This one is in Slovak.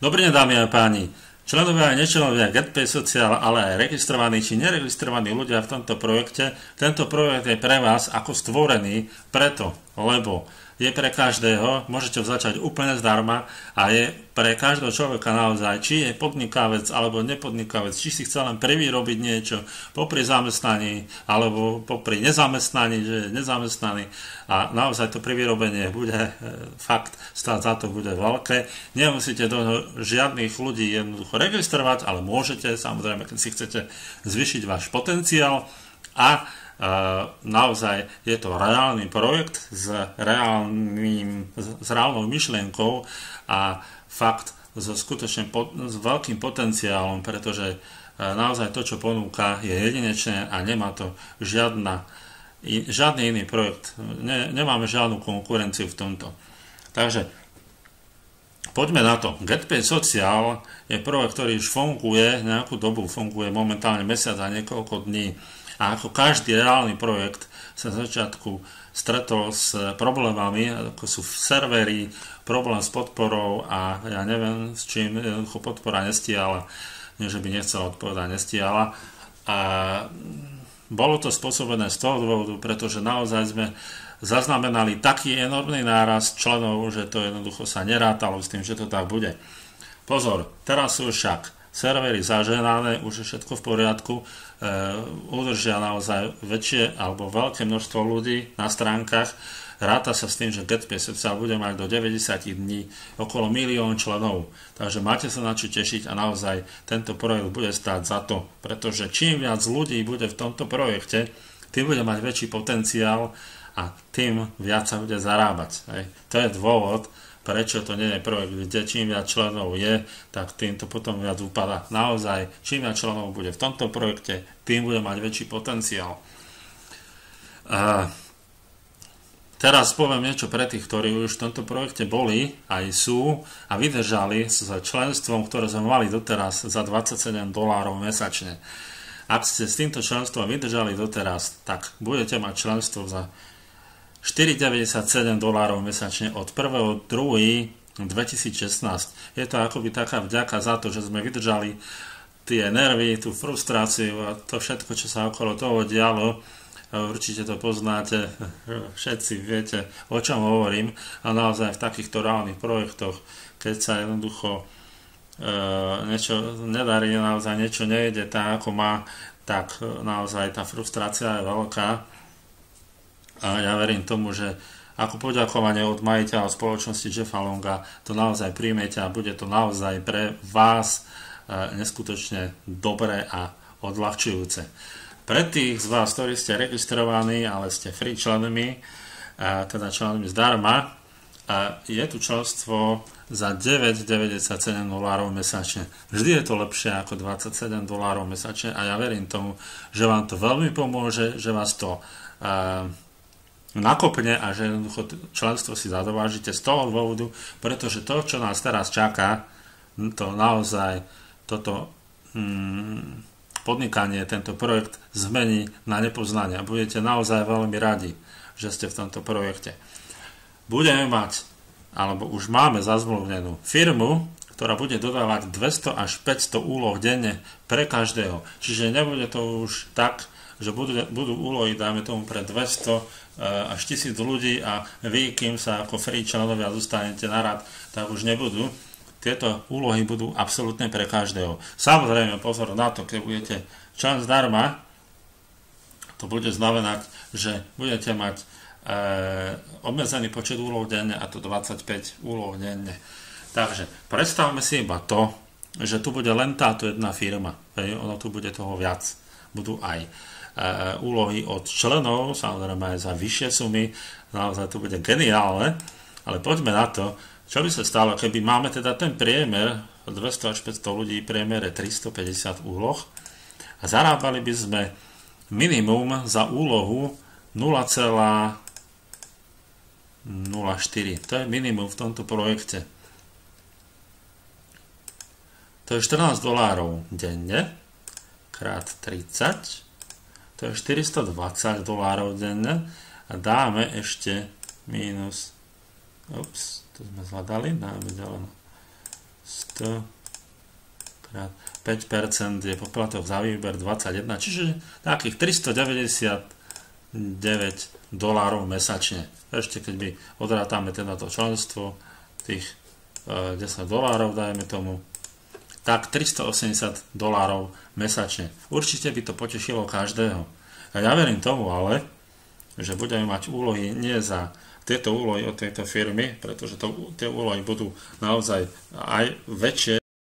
Dobrý deň, dámy a páni. Členovia a nečlenovia GetPay Social, ale aj registrovaní či neregistrovaní ľudia v tomto projekte. Tento projekt je pre vás ako stvorený preto, lebo je pre každého, môžete začať úplne zdarma a je pre každého človeka naozaj, či je podnikavec alebo nepodnikavec, či si chce len privyrobiť niečo popri zamestnaní alebo popri nezamestnaní, že je nezamestnaný a naozaj to privyrobenie bude fakt stáť za to, bude veľké. Nemusíte do žiadnych ľudí jednoducho registrovať, ale môžete, samozrejme, keď si chcete zvyšiť váš potenciál a naozaj je to reálny projekt s reálnou myšlienkou a fakt skutočne s veľkým potenciálom, pretože naozaj to, čo ponúka, je jedinečné a nemá to žiadny iný projekt. Nemáme žiadnu konkurenciu v tomto. Takže poďme na to. GetPay Social je projekt, ktorý už funguje nejakú dobu, funguje momentálne mesiac a niekoľko dní. A ako každý reálny projekt sa na začiatku stretol s problémami, ako sú servery, problém s podporou a ja neviem, s čím jednoducho podpora nestíhala, nie že by nechcela odpovedať, nestíhala. A bolo to spôsobené z toho dôvodu, pretože naozaj sme zaznamenali taký enormný nárast členov, že to jednoducho sa nerátalo s tým, že to tak bude. Pozor, teraz sú však servery zaženané, už je všetko v poriadku, udržia naozaj väčšie alebo veľké množstvo ľudí na stránkach. Ráta sa s tým, že GetPay Social bude mať do 90 dní okolo 1 000 000 členov. Takže máte sa na čo tešiť a naozaj tento projekt bude stáť za to, pretože čím viac ľudí bude v tomto projekte, tým bude mať väčší potenciál a tým viac sa bude zarábať. To je dôvod, prečo to nie je projekt, kde čím viac členov je, tak tým to potom viac upadá. Naozaj, čím viac členov bude v tomto projekte, tým bude mať väčší potenciál. Teraz poviem niečo pre tých, ktorí už v tomto projekte boli, aj sú a vydržali s členstvom, ktoré sme mali doteraz za $27 mesačne. Ak ste s týmto členstvom vydržali doteraz, tak budete mať členstvo za $4,97 mesačne od 1.2.2016. Je to akoby taká vďaka za to, že sme vydržali tie nervy, tú frustráciu a to všetko, čo sa okolo toho dialo. Určite to poznáte, všetci viete, o čom hovorím. A naozaj v takýchto reálnych projektoch, keď sa jednoducho niečo nedarí, naozaj niečo nejde tak, ako má, tak naozaj tá frustrácia je veľká. A ja verím tomu, že ako poďakovanie od majiteľa spoločnosti Jeffa Longa to naozaj príjmete a bude to naozaj pre vás neskutočne dobré a odľahčujúce. Pre tých z vás, ktorí ste registrovaní, ale ste free členmi, teda členmi zdarma, je tu členstvo za $9,97 mesačne. Vždy je to lepšie ako $27 mesačne a ja verím tomu, že vám to veľmi pomôže, že vás to nakopne a že jednoducho členstvo si zadovážite z toho dôvodu, pretože to, čo nás teraz čaká, to naozaj toto podnikanie, tento projekt zmení na nepoznanie a budete naozaj veľmi radi, že ste v tomto projekte. Budeme mať, alebo už máme zazmluvnenú firmu, ktorá bude dodávať 200 až 500 úloh denne pre každého. Čiže nebude to už tak, že budú úlohy, dáme tomu, pre 200 až 1000 ľudí a vy, kým sa ako free členovia zostanete na rad, tak už nebudú. Tieto úlohy budú absolútne pre každého. Samozrejme, pozor na to, keď budete člen zdarma, to bude znamenať, že budete mať obmedzený počet úloh denne a to 25 úloh denne. Takže predstavme si iba to, že tu bude len táto jedna firma. Ono tu bude toho viac. Budú aj úlohy od členov, samozrejme aj za vyššie sumy, naozaj to bude geniálne, ale poďme na to, čo by sa stalo, keby máme teda ten priemer, 200 až 500 ľudí, priemere 350 úloh a zarábali by sme minimum za úlohu 0,04. To je minimum v tomto projekte. To je $14 denne, krát 30, to je $420 denne a dáme ešte minus, to sme zhľadali, dáme deleno To krát 5% je poplatok za výber 21, čiže takých $399 mesačne. Ešte keď by odrátame teda to členstvo, tých $10, dajme tomu, tak $380 mesačne. Určite by to potešilo každého. A ja verím tomu ale, že budeme mať úlohy nie za tieto úlohy od tejto firmy, pretože tie úlohy budú naozaj aj väčšie